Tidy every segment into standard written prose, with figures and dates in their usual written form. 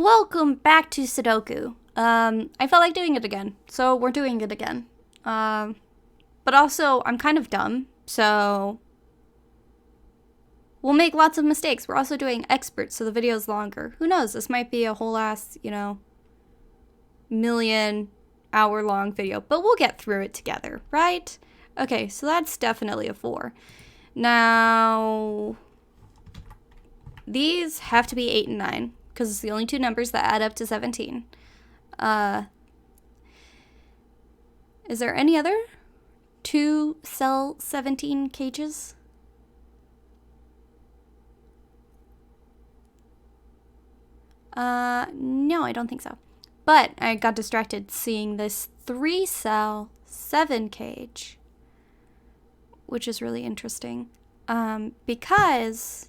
and welcome back to Sudoku. I felt like doing it again, so we're doing it again. But also, I'm kind of dumb, so we'll make lots of mistakes. We're also doing expert, so the video's longer. Who knows, this might be a whole ass, million-hour-long video, but we'll get through it together, right? Okay, so that's definitely a 4. Now, these have to be 8 and 9, because it's the only two numbers that add up to 17. Is there any other 2 cell 17 cages? No, I don't think so. But I got distracted seeing this 3 cell 7 cage, which is really interesting. Because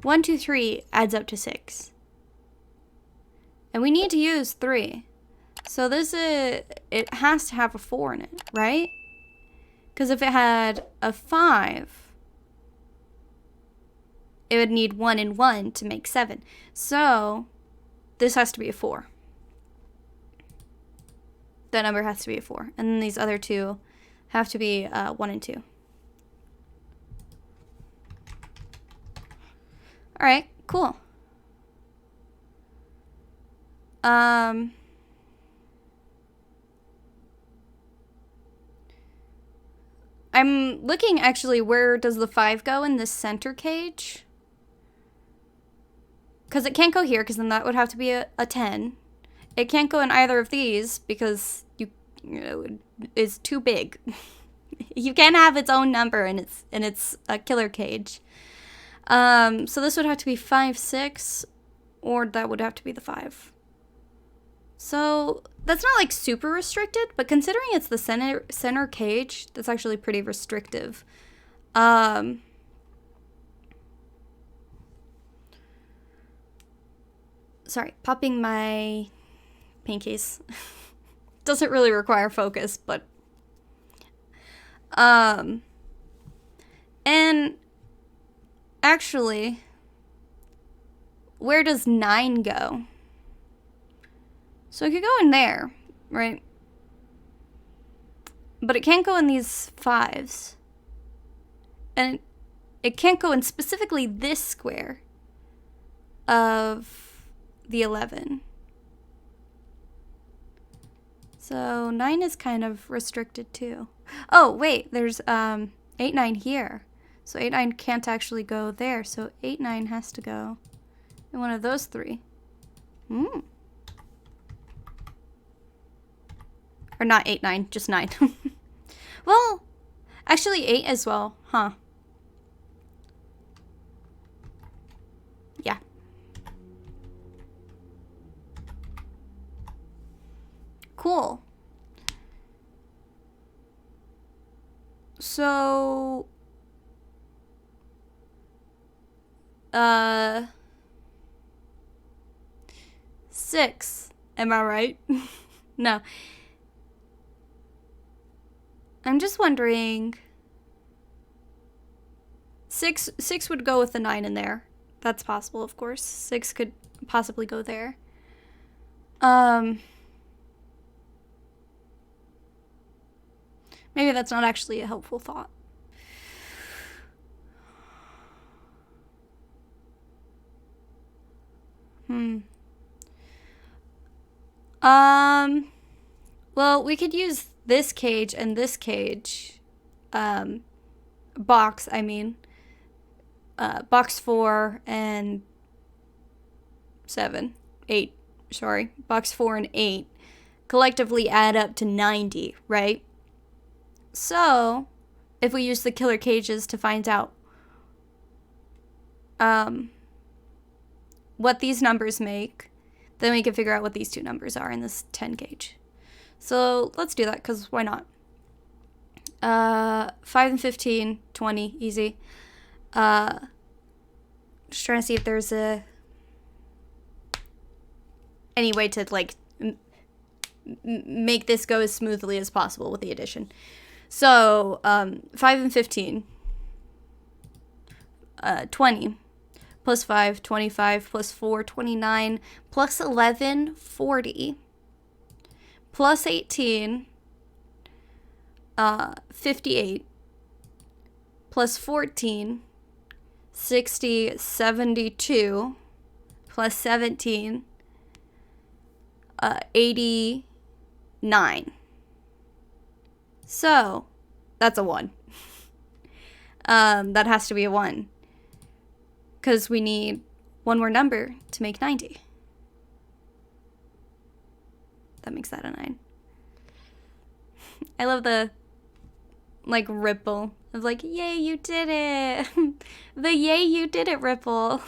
1, 2, 3 adds up to 6. And we need to use 3. So it has to have a 4 in it, right? Because if it had a 5, it would need 1 and 1 to make 7. So this has to be a 4. That number has to be a 4. And then these other two have to be 1 and 2. Alright, cool. I'm looking actually, where does the 5 go in this center cage? Because it can't go here, because then that would have to be a 10. It can't go in either of these because it's too big. You can't have its own number and it's a killer cage. So this would have to be 5, 6, or that would have to be the 5. So that's not like super restricted, but considering it's the center cage, that's actually pretty restrictive. Sorry, popping my pinkies. Doesn't really require focus, but and actually, where does 9 go? So it could go in there, right? But it can't go in these 5s. And it can't go in specifically this square of the 11. So 9 is kind of restricted too. Oh, wait, there's 8, 9 here. So 8, 9 can't actually go there. So 8, 9 has to go in one of those 3. Or not 8, 9, just 9. Well, actually 8 as well, huh? Yeah. Cool. So, 6, am I right? No. I'm just wondering, 6 would go with the 9 in there. That's possible, of course. 6 could possibly go there. Maybe that's not actually a helpful thought. Well, we could use this cage and this cage, box, I mean, box 4 and 7, 8, sorry, box 4 and 8 collectively add up to 90, right? So, if we use the killer cages to find out what these numbers make, then we can figure out what these two numbers are in this 10 cage. So let's do that, because why not? 5 and 15, 20, easy. Just trying to see if there's any way to like make this go as smoothly as possible with the addition. So 5 and 15. 20 plus 5, 25 plus 4, 29 plus 11, 40 plus 18, 58 plus 14, 60, 72 plus 17, 89. So that's a 1. That has to be a 1. Because we need one more number to make 90. That makes that a 9. I love the, like, ripple of, like, yay, you did it. The yay, you did it ripple.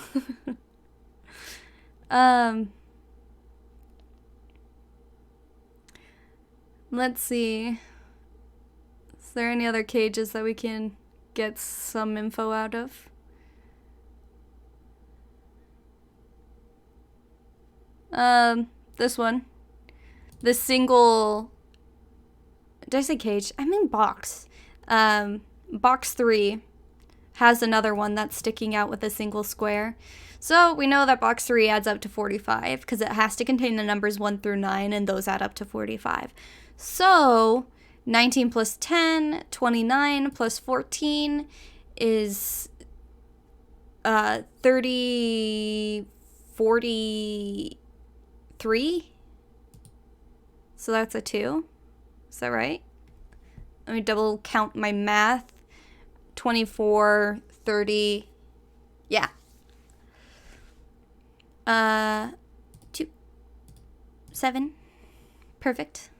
Let's see. Is there any other cages that we can get some info out of? This one. The single... Did I say cage? I mean box. Box 3 has another one that's sticking out with a single square. So we know that box 3 adds up to 45 because it has to contain the numbers 1 through 9, and those add up to 45. So 19 plus 10, 29 plus 14 is 30, 43. So that's a 2. Is that right? Let me double count my math. 24, 30. Yeah. 2, 7. Perfect.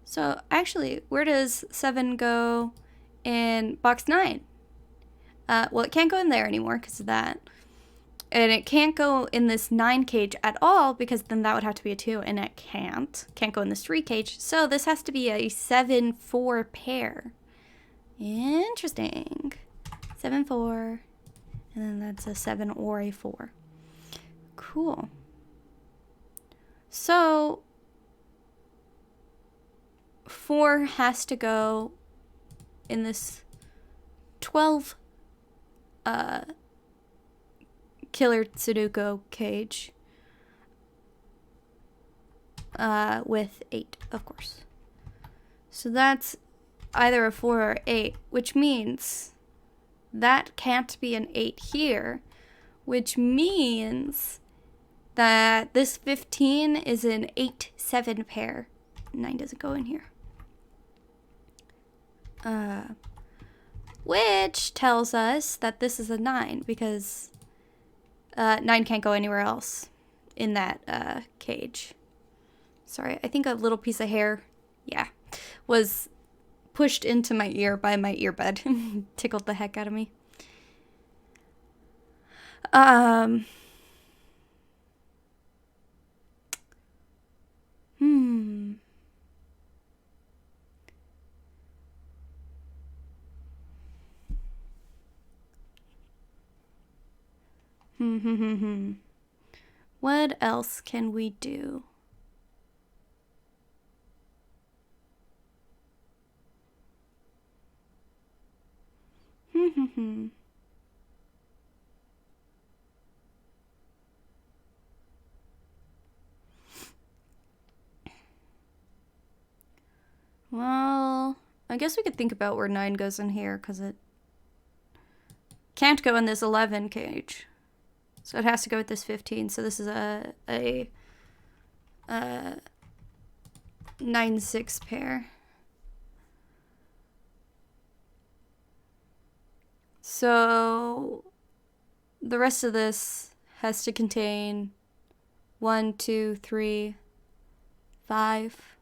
So actually, where does 7 go in box 9? Well, it can't go in there anymore because of that. And it can't go in this 9 cage at all because then that would have to be a 2, and it can't. Can't go in this 3 cage. So this has to be a 7-4 pair. Interesting. 7-4. And then that's a 7 or a 4. Cool. So 4 has to go in this 12 killer Sudoku cage with 8, of course. So that's either a 4 or 8, which means that can't be an 8 here, which means that this 15 is an 8-7 pair. 9 doesn't go in here. Which tells us that this is a 9 because 9 can't go anywhere else in that cage. Sorry, I think a little piece of hair, was pushed into my ear by my earbud. Tickled the heck out of me. What else can we do? Well, I guess we could think about where 9 goes in here, because it can't go in this 11 cage. So it has to go with this 15. So this is a 9-6 pair. So the rest of this has to contain 1, 2, 3, 5.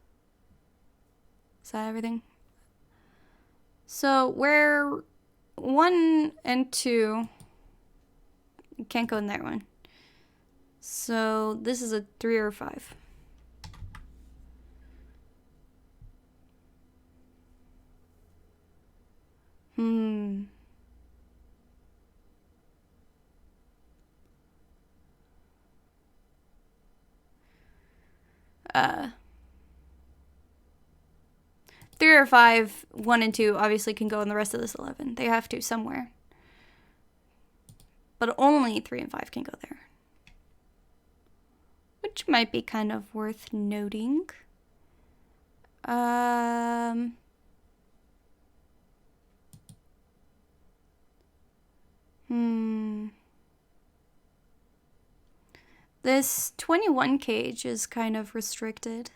Is that everything? So where 1 and 2 can't go in that one. So this is a 3 or a 5. 3 or 5, 1 and 2 obviously can go in the rest of this 11. They have to somewhere. But only 3 and 5 can go there. Which might be kind of worth noting. This 21 cage is kind of restricted.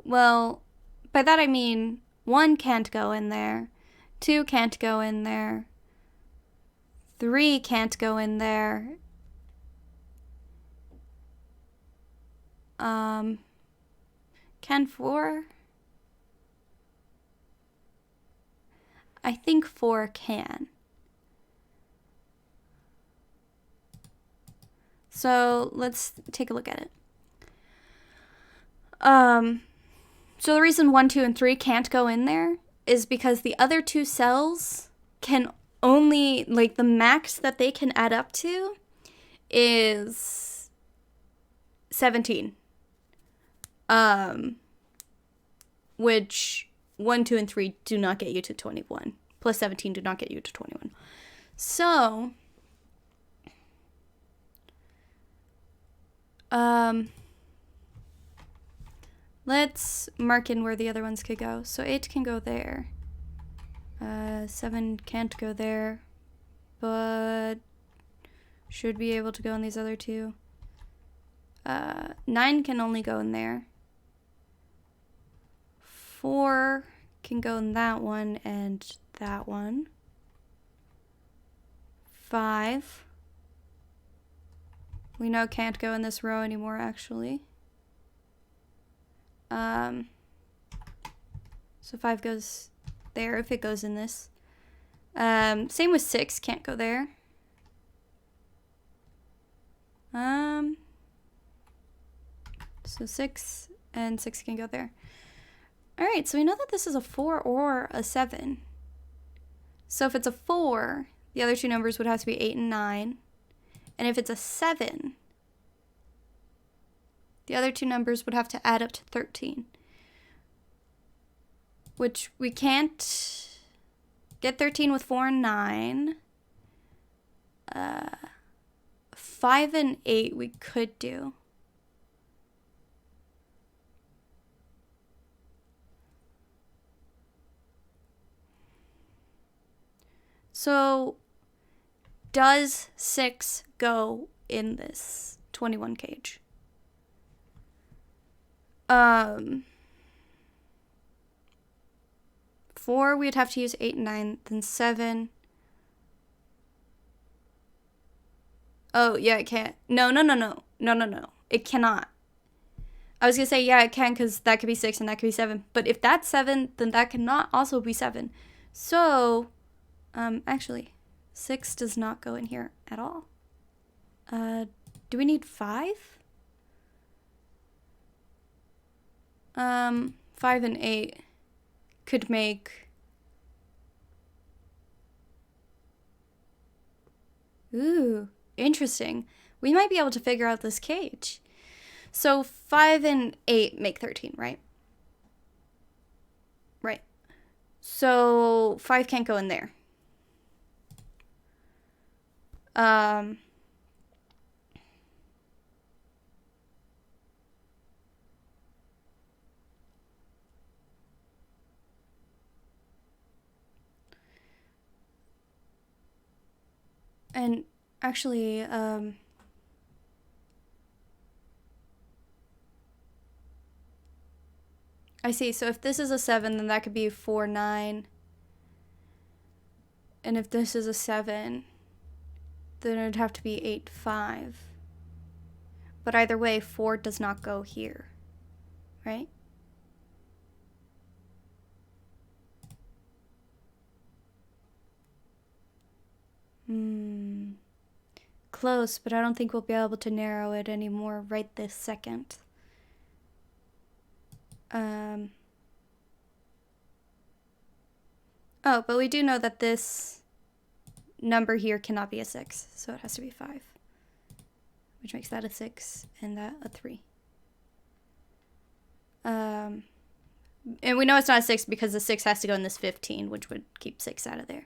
Well, by that I mean 1 can't go in there, 2 can't go in there, 3 can't go in there. Can 4? I think 4 can. So let's take a look at it. So the reason 1, 2, and 3 can't go in there is because the other 2 cells can only, like, the max that they can add up to is 17. Which 1, 2, and 3 do not get you to 21. Plus 17 do not get you to 21. So, let's mark in where the other ones could go. So 8 can go there. 7 can't go there, but should be able to go in these other 2. 9 can only go in there. 4 can go in that one and that one. 5. We know can't go in this row anymore, actually. So 5 goes there if it goes in this. Same with 6, can't go there. So 6 and 6 can go there. Alright, so we know that this is a 4 or a 7. So if it's a 4, the other 2 numbers would have to be 8 and 9. And if it's a 7, the other 2 numbers would have to add up to 13. Which we can't get 13 with 4 and 9. 5 and 8 we could do. So, does 6 go in this 21 cage? 4, we'd have to use 8 and 9, then 7. Oh, yeah, it can't. No. It cannot. I was going to say, yeah, it can, because that could be 6 and that could be 7. But if that's 7, then that cannot also be 7. So, actually, 6 does not go in here at all. Do we need 5? 5 and 8 could make... Ooh, interesting. We might be able to figure out this cage. So 5 and 8 make 13, right? Right. So 5 can't go in there. And actually, I see. So if this is a 7, then that could be 4, 9. And if this is a 7, then it'd have to be 8, 5. But either way, 4 does not go here, right? Close, but I don't think we'll be able to narrow it anymore right this second. Oh, but we do know that this number here cannot be a 6, so it has to be 5. which makes that a 6 and that a 3. And we know it's not a 6 because the 6 has to go in this 15, which would keep 6 out of there.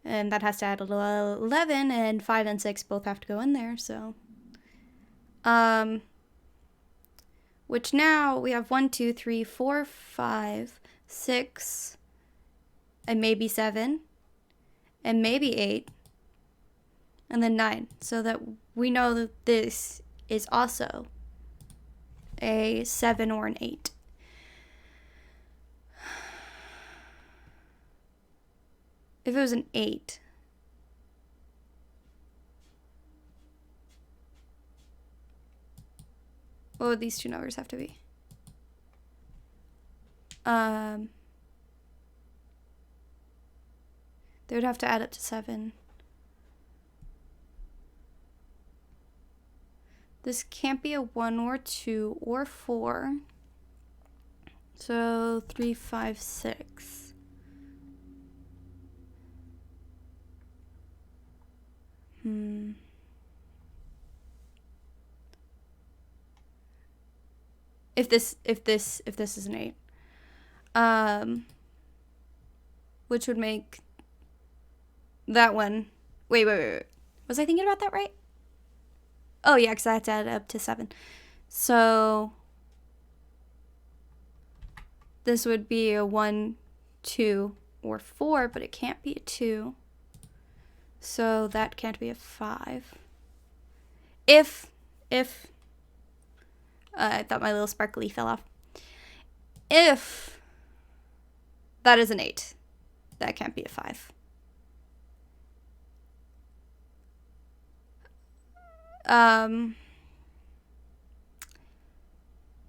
And that has to add 11, and 5 and 6 both have to go in there, so. Which now we have 1, 2, 3, 4, 5, 6, and maybe 7, and maybe 8, and then 9. So that we know that this is also a 7 or an 8. If it was an 8, what would these two numbers have to be? They would have to add up to 7. This can't be a 1 or 2 or 4. So 3, 5, 6. If this is an 8. Which would make that one. Wait. Was I thinking about that right? Oh yeah, because I had to add it up to 7. So this would be a 1, 2, or 4, but it can't be a 2. So that can't be a 5. If I thought my little sparkly fell off. If that is an 8, that can't be a 5.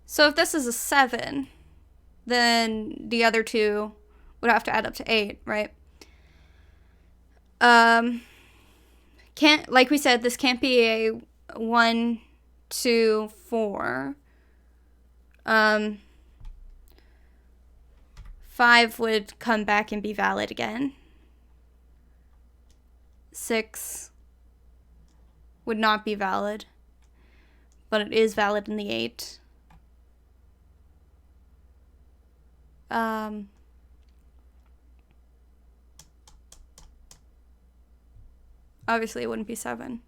So if this is a 7, then the other two would have to add up to 8, right? Like we said, this can't be a 1, 2, 4. 5 would come back and be valid again. 6 would not be valid, but it is valid in the 8. Obviously it wouldn't be 7.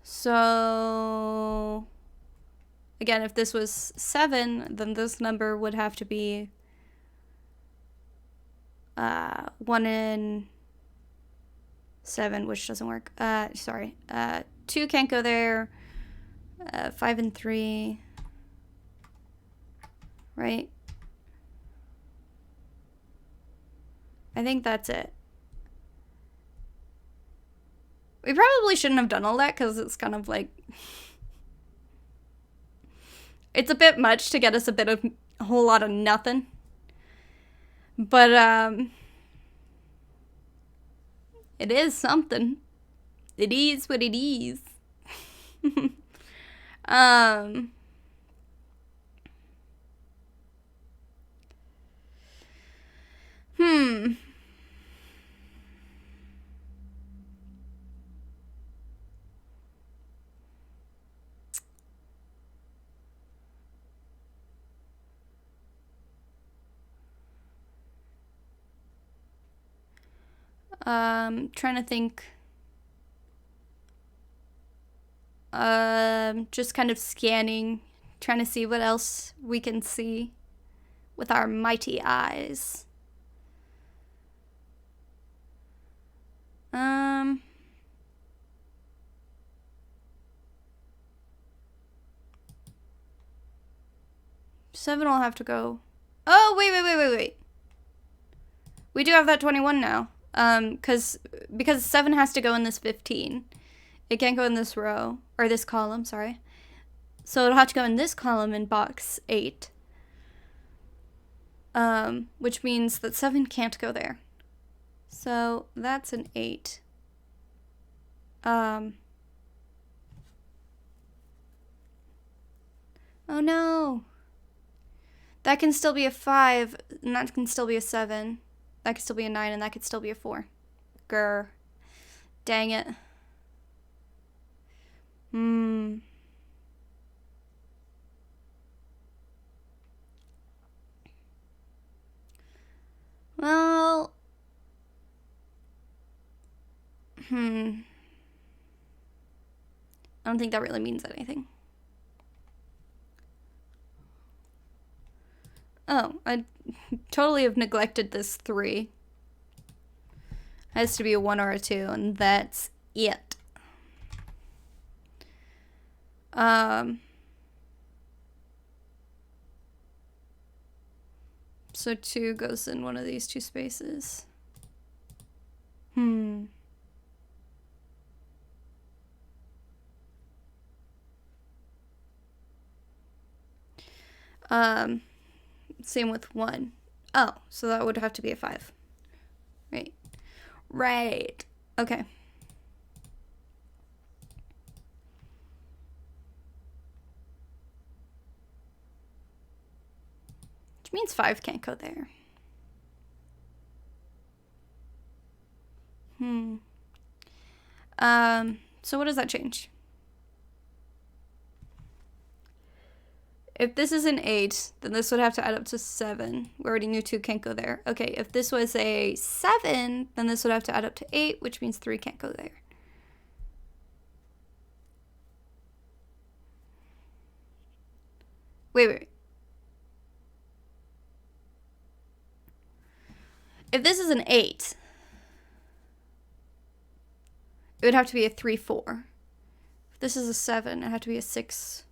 So again, if this was 7, then this number would have to be 1 and 7, which doesn't work. 2 can't go there. 5 and 3. Right? I think that's it. We probably shouldn't have done all that because it's kind of like... It's a bit much to get us a whole lot of nothing. But, it is something. It is what it is. Trying to think. Just kind of scanning, trying to see what else we can see with our mighty eyes. 7 will have to go. Oh, wait. We do have that 21 now. Because 7 has to go in this 15. It can't go in this row, or this column, sorry. So it'll have to go in this column in box 8. Which means that 7 can't go there. So that's an 8. Oh no. That can still be a 5, and that can still be a 7. That could still be a 9, and that could still be a 4. Grr. Dang it. Hmm. Well. I don't think that really means anything. Oh, I totally have neglected this 3. It has to be a 1 or a 2, and that's it. So 2 goes in one of these 2 spaces. Same with 1. Oh, so that would have to be a 5. Right. Right. Okay. Which means 5 can't go there. So what does that change? If this is an 8, then this would have to add up to 7. We already knew 2 can't go there. Okay, if this was a 7, then this would have to add up to 8, which means 3 can't go there. Wait. If this is an 8, it would have to be a 3, 4. If this is a 7, it'd have to be a 6,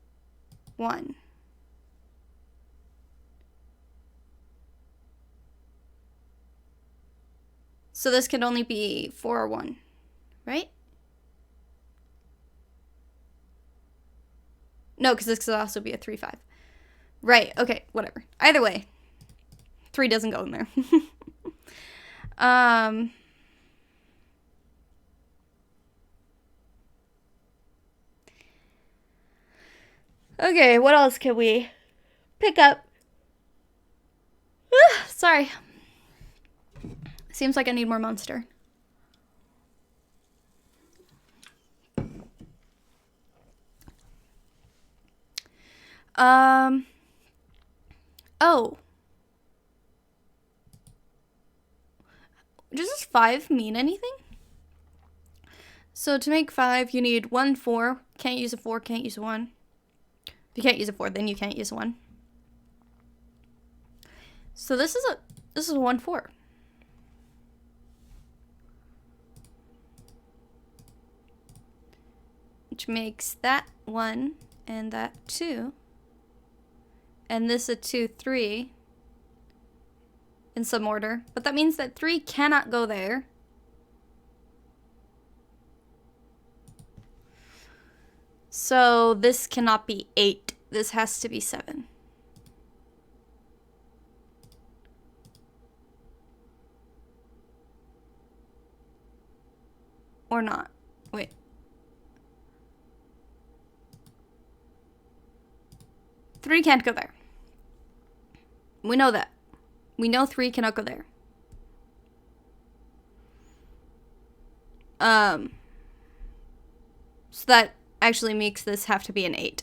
1. So this could only be 4 or 1, right? No, because this could also be a 3, 5. Right, okay, whatever. Either way, 3 doesn't go in there. Okay, what else can we pick up? Sorry. Seems like I need more Monster. Oh. Does this 5 mean anything? So to make 5, you need 1, 4. Can't use a 4, can't use a 1. If you can't use a 4, then you can't use a 1. So this is a 1, 4. Which makes that 1 and that 2. And this a 2, 3. In some order. But that means that 3 cannot go there. So this cannot be 8. This has to be 7. Or not. Wait. Three can't go there. We know that. We know 3 cannot go there. So that actually makes this have to be an 8.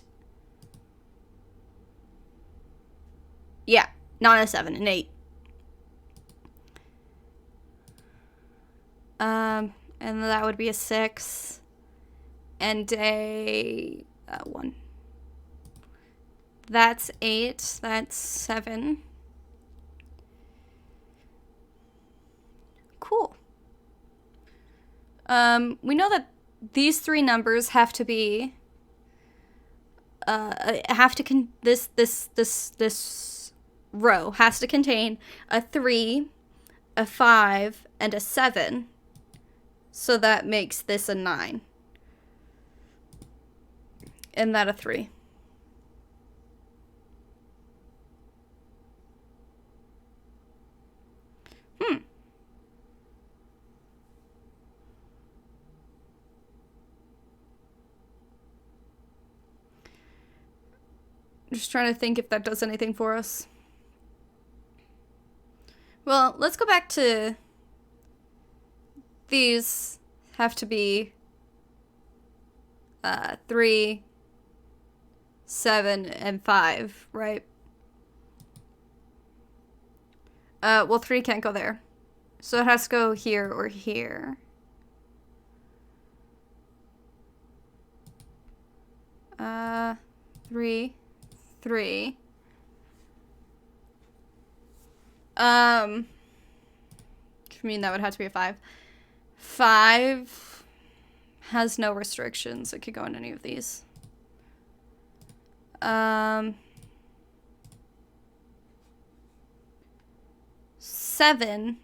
Yeah, not a 7, an 8. And that would be a 6 and a 1. That's 8. That's 7. Cool. We know that these 3 numbers have to be this row has to contain a 3, a 5, and a 7. So that makes this a 9. And that a 3. Just trying to think if that does anything for us. Well, let's go back to these have to be 3, 7, and 5, right? Well, 3 can't go there. So it has to go here or here. Three. I mean, that would have to be a 5. 5 has no restrictions. It could go in any of these. 7.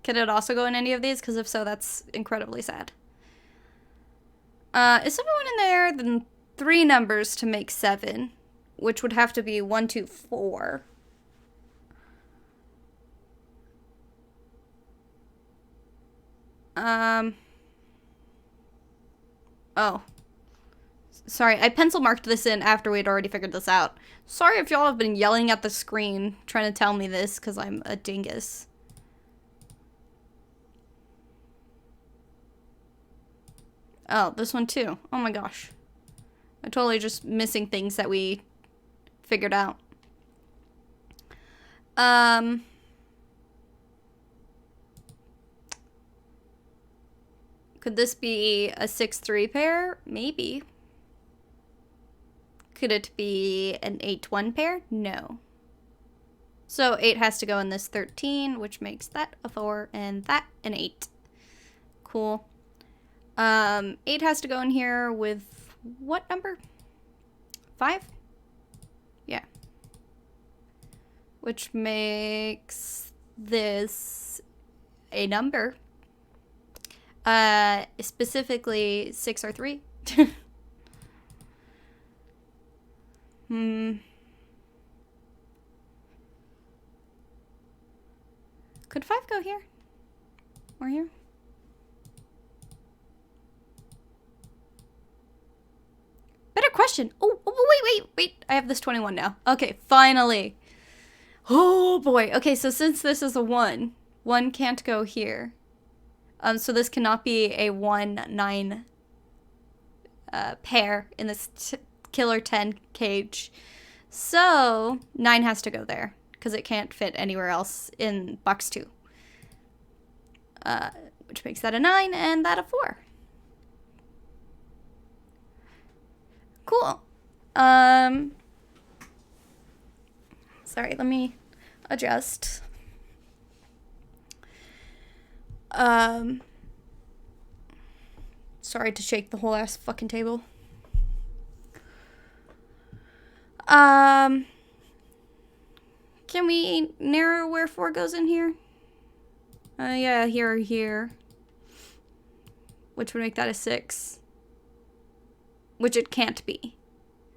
Could it also go in any of these? Because if so, that's incredibly sad. Is everyone in there? Then 3 numbers to make 7, which would have to be 1, 2, 4. Oh. Sorry, I pencil marked this in after we'd already figured this out. Sorry if y'all have been yelling at the screen trying to tell me this, because I'm a dingus. Oh, this one too. Oh my gosh. I'm totally just missing things that we figured out. Could this be a 6-3 pair? Maybe. Could it be an 8-1 pair? No. So 8 has to go in this 13, which makes that a 4 and that an 8. Cool. 8 has to go in here with what number? 5? Yeah. Which makes this a number. Specifically 6 or 3. Could 5 go here? Or here? Better question. Oh, wait. I have this 21 now. Okay, finally. Oh boy. Okay, so since this is a 1, 1 can't go here. So this cannot be a 1-9 pair in this killer 10 cage. So 9 has to go there because it can't fit anywhere else in box 2. Which makes that a 9 and that a 4. Cool. Sorry, let me adjust. Sorry to shake the whole ass fucking table. Can we narrow where 4 goes in here? Yeah, here or here. Which would make that a 6. Which it can't be.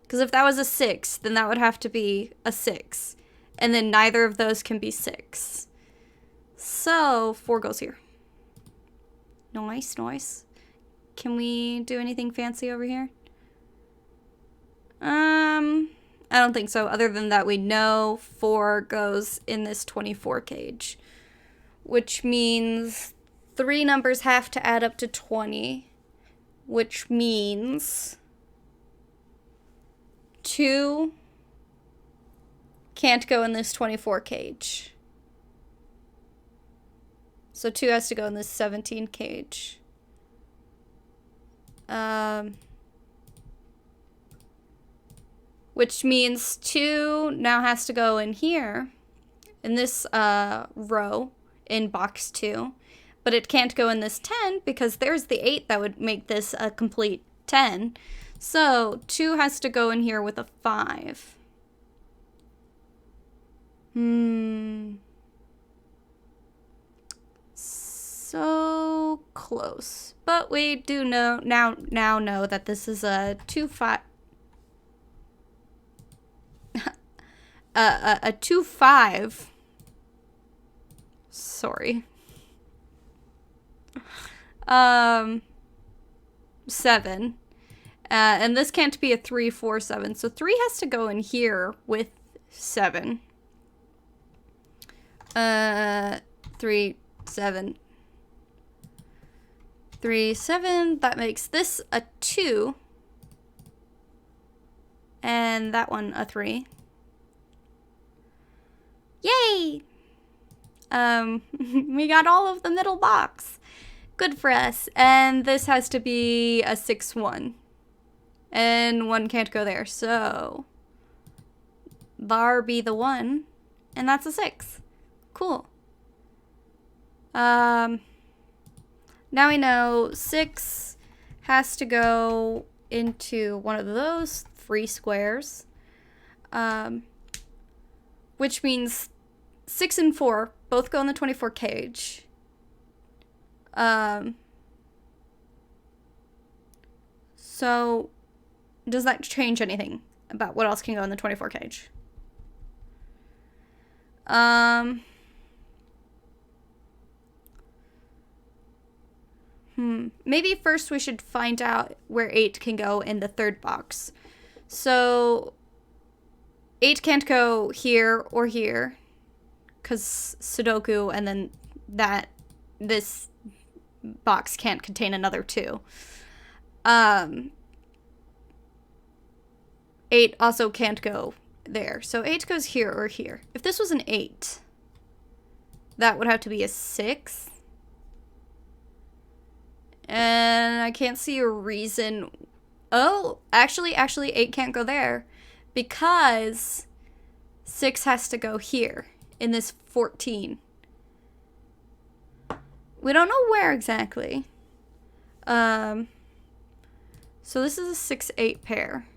Because if that was a 6, then that would have to be a 6. And then neither of those can be 6. So 4 goes here. Nice, nice. Can we do anything fancy over here? I don't think so. Other than that, we know 4 goes in this 24 cage. Which means 3 numbers have to add up to 20. Which means 2 can't go in this 24 cage. So 2 has to go in this 17 cage. Which means 2 now has to go in here, in this row in box 2. But it can't go in this 10 because there's the 8 that would make this a complete 10. So 2 has to go in here with a 5. So close. But we do know now know that this is a 2-5. A 2-5. Sorry. 7. And this can't be a 3-4-7. So 3 has to go in here with 7. 3, 7. 3, 7. That makes this a 2. And that one a 3. Yay! We got all of the middle box. Good for us. And this has to be a 6, 1. And 1 can't go there, so bar be the 1, and that's a 6. Cool. Now we know 6 has to go into one of those 3 squares, which means 6 and 4 both go in the 24 cage. So does that change anything about what else can go in the 24 cage? Maybe first we should find out where 8 can go in the third box. So 8 can't go here or here, because Sudoku, and then this box can't contain another 2. 8 also can't go there. So 8 goes here or here. If this was an 8, that would have to be a 6. And I can't see a reason. Oh, actually 8 can't go there because 6 has to go here in this 14. We don't know where exactly. So this is a 6, 8 pair.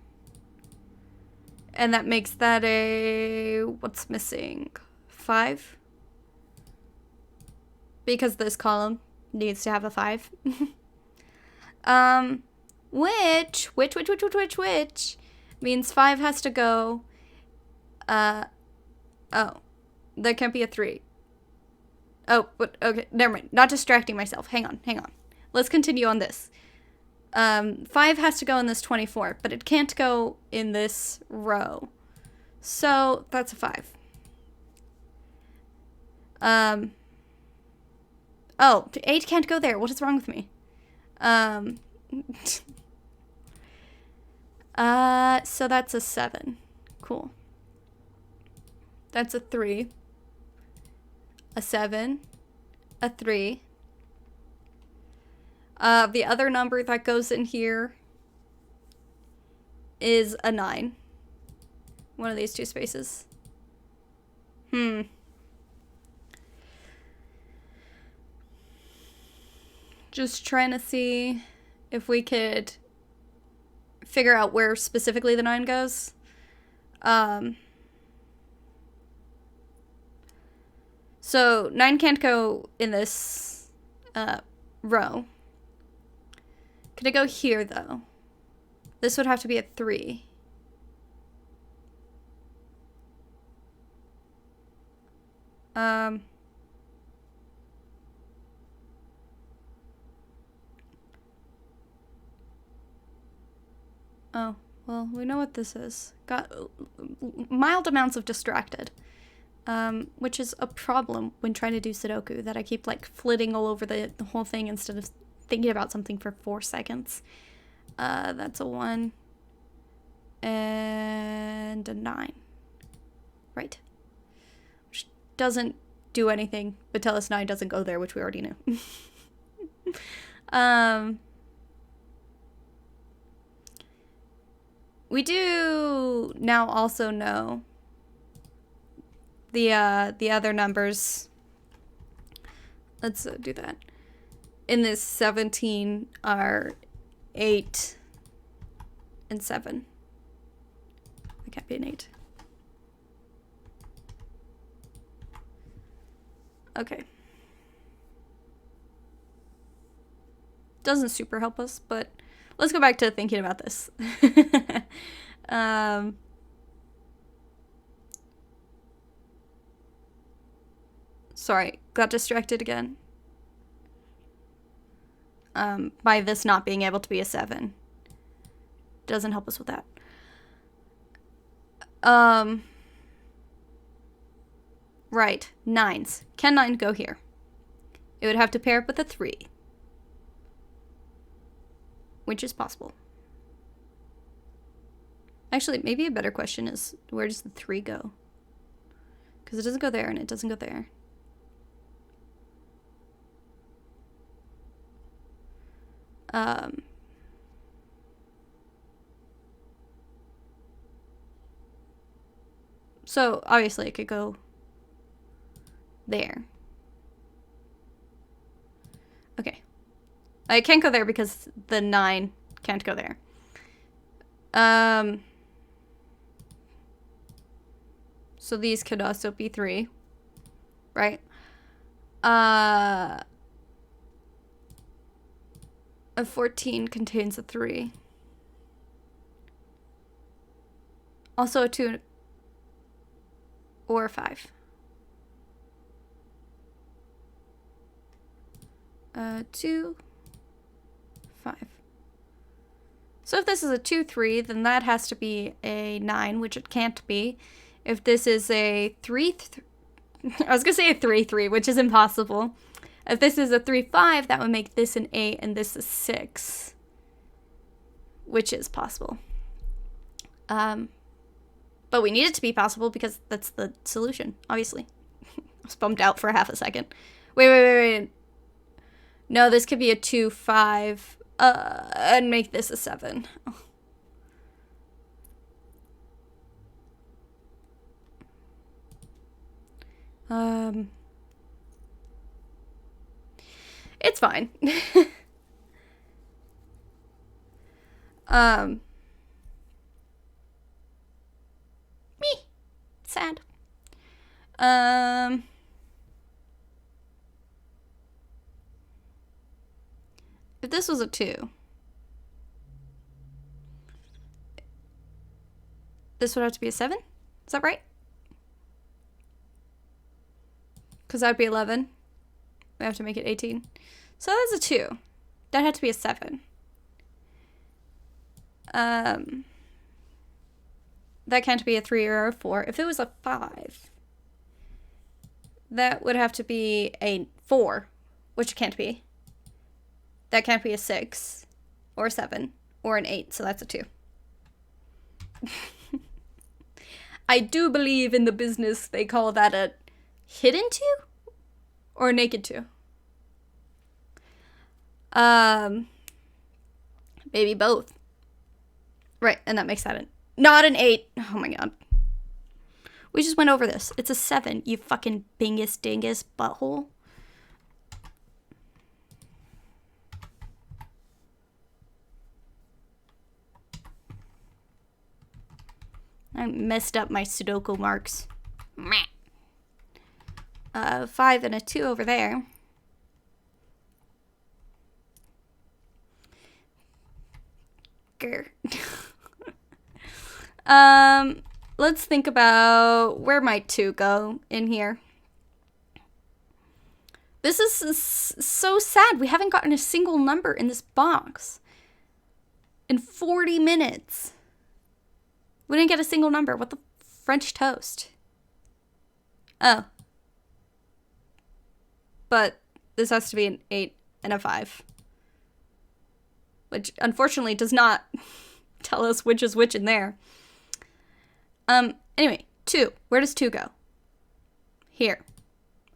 And that makes that a, what's missing? 5? Because this column needs to have a 5. Which means 5 has to go, oh, there can't be a 3. Oh, but, okay, never mind. Not distracting myself. Hang on. Let's continue on this. 5 has to go in this 24, but it can't go in this row. So, that's a 5. Oh, 8 can't go there. What is wrong with me? So that's a 7. Cool. That's a 3. A 7. A 3. The other number that goes in here is a 9. One of these two spaces. Just trying to see if we could figure out where specifically the 9 goes. So 9 can't go in this row. Could it go here, though? This would have to be a 3. Oh, well, we know what this is. Got mild amounts of distracted. Which is a problem when trying to do Sudoku, that I keep, like, flitting all over the whole thing instead of thinking about something for 4 seconds. That's a 1. And a 9. Right. Which doesn't do anything but tell us 9 doesn't go there, which we already knew. We do now also know the other numbers. Let's do that. In this 17 are 8 and 7. It can't be an 8. Okay. Doesn't super help us, but let's go back to thinking about this. Sorry, got distracted again. By this not being able to be a 7. Doesn't help us with that. Right, 9s. Can 9 go here? It would have to pair up with a 3. which is possible. Actually, maybe a better question is, where does the 3 go? Because it doesn't go there and it doesn't go there. So obviously it could go there. Okay. I can't go there because the 9 can't go there. So these could also be 3, right? A 14 contains a 3. Also a 2 or a 5. 2, 5. So if this is a 2, 3, then that has to be a 9, which it can't be. If this is a 3, I was gonna say a 3, 3, which is impossible. If this is a 3, 5, that would make this an 8 and this a 6, which is possible. But we need it to be possible because that's the solution, obviously. I was bummed out for half a second. Wait. No, this could be a 2, 5, and make this a 7. It's fine. Me. Sad. If this was a 2, this would have to be a 7? Is that right? Because that would be 11. We have to make it 18. So that's a 2. That had to be a 7. That can't be a 3 or a 4. If it was a 5, that would have to be a 4, which it can't be. That can't be a 6 or a 7 or an 8, so that's a 2. I do believe in the business they call that a hidden 2 or a naked 2. Maybe both. Right, and that makes that not an 8. Oh my god. We just went over this. It's a 7, you fucking bingus dingus butthole. I messed up my Sudoku marks. 5 and a 2 over there. Grr. Let's think about where might 2 go in here. This is so sad. We haven't gotten a single number in this box in 40 minutes. We didn't get a single number. What the French toast? Oh. But this has to be an 8 and a 5. Which, unfortunately, does not tell us which is which in there. Anyway, 2. Where does 2 go? Here.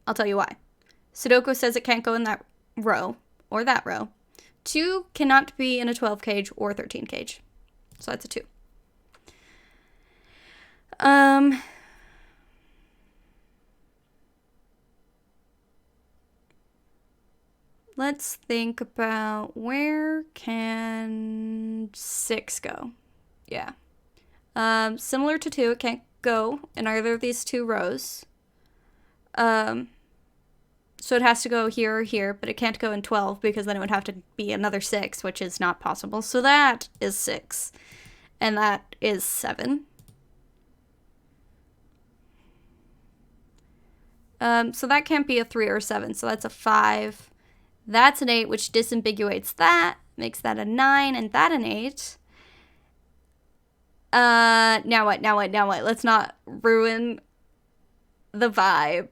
I'll tell you why. Sudoku says it can't go in that row, or that row. 2 cannot be in a 12 cage or 13 cage. So that's a 2. Let's think about where can 6 go? Yeah. Similar to 2, it can't go in either of these 2 rows. So it has to go here or here, but it can't go in 12 because then it would have to be another 6, which is not possible. So that is 6. And that is 7. So that can't be a 3 or a 7, so that's a 5. That's an 8, which disambiguates that, makes that a 9, and that an 8. Now what? Let's not ruin the vibe.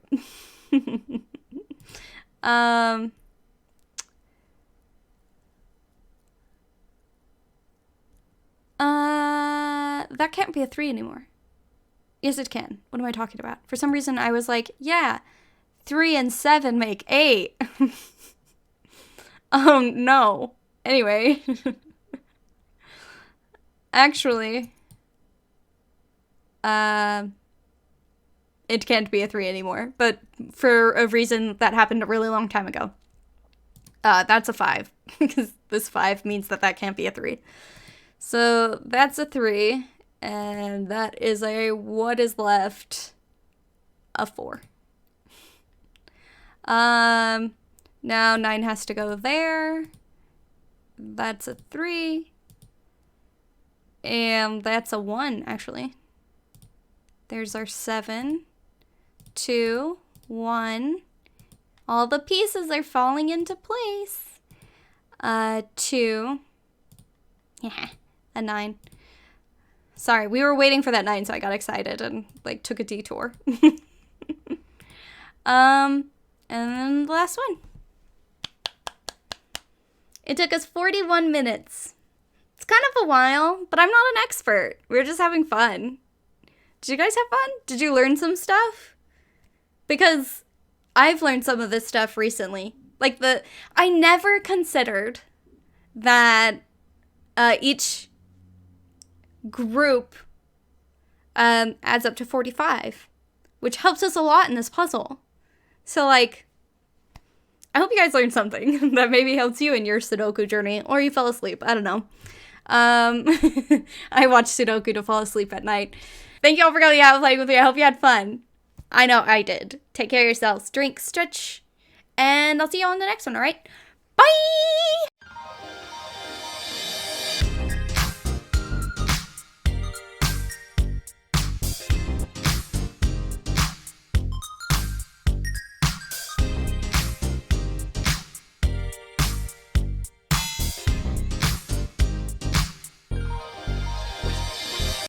That can't be a 3 anymore. Yes, it can. What am I talking about? For some reason, I was like, yeah, 3 and 7 make 8. Oh, no. Anyway. Actually, it can't be a 3 anymore, but for a reason that happened a really long time ago. That's a 5, because this 5 means that can't be a 3. So that's a 3, and that is what is left? A 4. Now 9 has to go there. That's a 3. And that's a 1, actually. There's our 7, 2, 1. All the pieces are falling into place. 2. Yeah, a 9. Sorry, we were waiting for that 9, so I got excited and, like, took a detour. And then the last one. It took us 41 minutes. It's kind of a while, but I'm not an expert. We're just having fun. Did you guys have fun? Did you learn some stuff? Because I've learned some of this stuff recently. Like I never considered that each group adds up to 45, which helps us a lot in this puzzle. So, like, I hope you guys learned something that maybe helps you in your Sudoku journey, or you fell asleep. I don't know. I watch Sudoku to fall asleep at night. Thank you all for coming out and playing with me. I hope you had fun. I know I did. Take care of yourselves. Drink, stretch, and I'll see you on the next one, alright? Bye!